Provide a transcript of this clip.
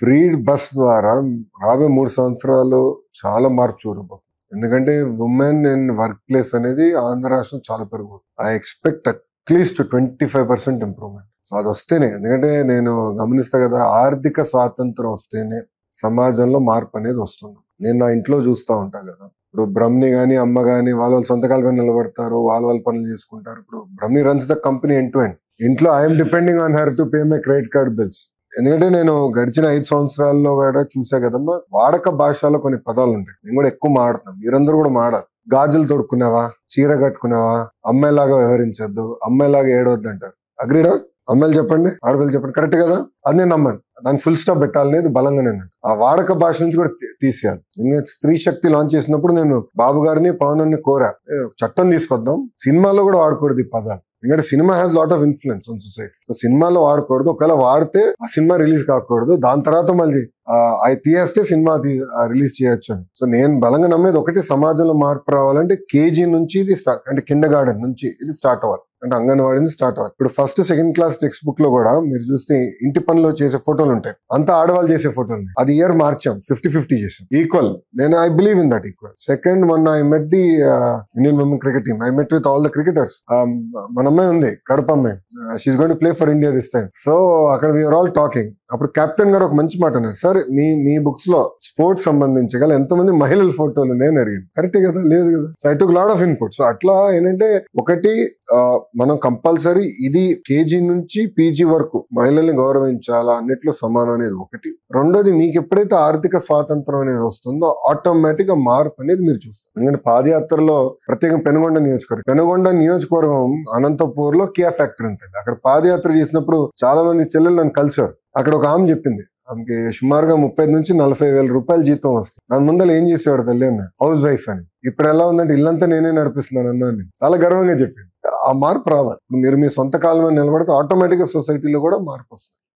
Free bus ద్వారా రాబోయే 3 సంవత్సరాలు చాలా మార్పు చూడబోతుంది. ఎందుకంటే ఉమెన్ ఇన్ వర్క్ ప్లేస్ అనేది ఆంధ్ర రాష్ట్రం చాలా పెరుగుతుంది. I expect at least 25% improvement. So అది వస్తేనే, ఎందుకంటే నేను గమనిస్తా కదా, ఆర్థిక స్వాతంత్రం వస్తేనే సమాజంలో మార్పు అనేది వస్తుంది. నేను నా ఇంట్లో చూస్తూ ఉంటా కదా, ఇప్పుడు బ్రహ్మి గానీ అమ్మ గానీ వాళ్ళ సొంత కాళ్ళ మీద నిలబడతారు, వాళ్ళ పనులు చేసుకుంటారు. ఇప్పుడు Brahmi runs the company end to end. ఇంట్లో I'm depending on her to pay my credit card bills. ఎందుకంటే నేను గడిచిన 5 సంవత్సరాల్లో కూడా చూసా కదమ్మా, వాడక భాషలో కొన్ని పదాలు ఉంటాయి, నేను కూడా ఎక్కువ మాడుతున్నాం, మీరందరూ కూడా మాడాలి. గాజులు తొడుక్కున్నావా, చీర కట్టుకున్నావా, అమ్మాయిలాగా వ్యవహరించద్దు, అమ్మాయిలాగా ఏడవద్దు అంటారు. అగ్రీడా? అమ్మాయిలు చెప్పండి, ఆడపిల్లలు చెప్పండి, కరెక్ట్ కదా? అది నేను నమ్మండి. దానికి ఫుల్ స్టాప్ పెట్టాలనేది బలంగా నేను ఆ వాడక భాష నుంచి కూడా తీసేయాలి. నేను స్త్రీ శక్తి లాంచ్ చేసినప్పుడు నేను బాబు గారిని పవన్ కోరా, చట్టం తీసుకొద్దాం, సినిమాలో కూడా వాడకూడదు ఈ పదాలు. ఎందుకంటే cinema has lot of influence on society. So సినిమాలో వాడకూడదు, ఒకవేళ వాడితే ఆ సినిమా రిలీజ్ కాకూడదు, దాని తర్వాత మళ్ళీ అవి తీయేస్తే సినిమా రిలీజ్ చేయొచ్చు అని. సో నేను బలంగా నమ్మేది ఒకటి, సమాజంలో మార్పు రావాలంటే కేజీ నుంచి ఇది స్టార్ట్, అంటే కిండర్ గార్డెన్ నుంచి ఇది స్టార్ట్ అవ్వాలి, అంటే అంగన్వాడీ నుంచి స్టార్ట్ అవ్వాలి. ఇప్పుడు first second class text book లో కూడా మీరు చూస్తే ఇంటి పనిలో చేసే ఫోటోలు ఉంటాయి, అంతా ఆడవాళ్ళు చేసే ఫోటోలు. అది ఇయర్ మార్చాం, 50-50 చేసాం, ఈక్వల్. నేను I believe in that equal. Second, మొన్న I met the Indian women cricket team. I met with all the cricketers. మన అమ్మాయి ఉంది, కడప అమ్మాయి, she's going to play for India this time. So అక్కడ వీఆర్ ఆల్ టాకింగ్. అప్పుడు captain గారు ఒక మంచి మాట అన్నారు, సార్ మీ బుక్స్ లో స్పోర్ట్స్ సంబంధించి గల ఎంతమంది మహిళల ఫోటోలు నేను అడిగాను. కరెక్టే కదా? లేదు కదా? So I took lot of input. So అట్లా ఏంటంటే, ఒకటి మనం కంపల్సరీ ఇది కేజీ నుంచి పీజీ వరకు మహిళల్ని గౌరవించాలా, అన్నిట్లో సమానం అనేది ఒకటి. రెండోది, మీకు ఎప్పుడైతే ఆర్థిక స్వాతంత్రం అనేది వస్తుందో ఆటోమేటిక్ గా మార్పు అనేది మీరు చూస్తారు. ఎందుకంటే పాదయాత్రలో ప్రత్యేకంగా పెనుగొండ నియోజకవర్గం అనంతపూర్ లో కియా ఫ్యాక్టరీ ఉంటుంది. అక్కడ పాదయాత్ర చేసినప్పుడు చాలా మంది చెల్లెలు నన్ను కలిసారు. అక్కడ ఒక ఆమె చెప్పింది, ఆమెకి సుమారుగా 30 నుంచి 40,000 రూపాయలు జీతం వస్తుంది. దాని ముందర ఏం చేసేవాడు తల్లి అన్న, హౌస్ వైఫ్ అని. ఇప్పుడు ఎలా ఉందంటే ఇల్లంతా నేనే నడిపిస్తున్నాను అన్నాను. చాలా గర్వంగా చెప్పింది. ఆ మార్పు రావాలి. మీరు మీ సొంత కాలం మీద నిలబడితే ఆటోమేటిక్ గా సొసైటీలో కూడా మార్పు వస్తుంది.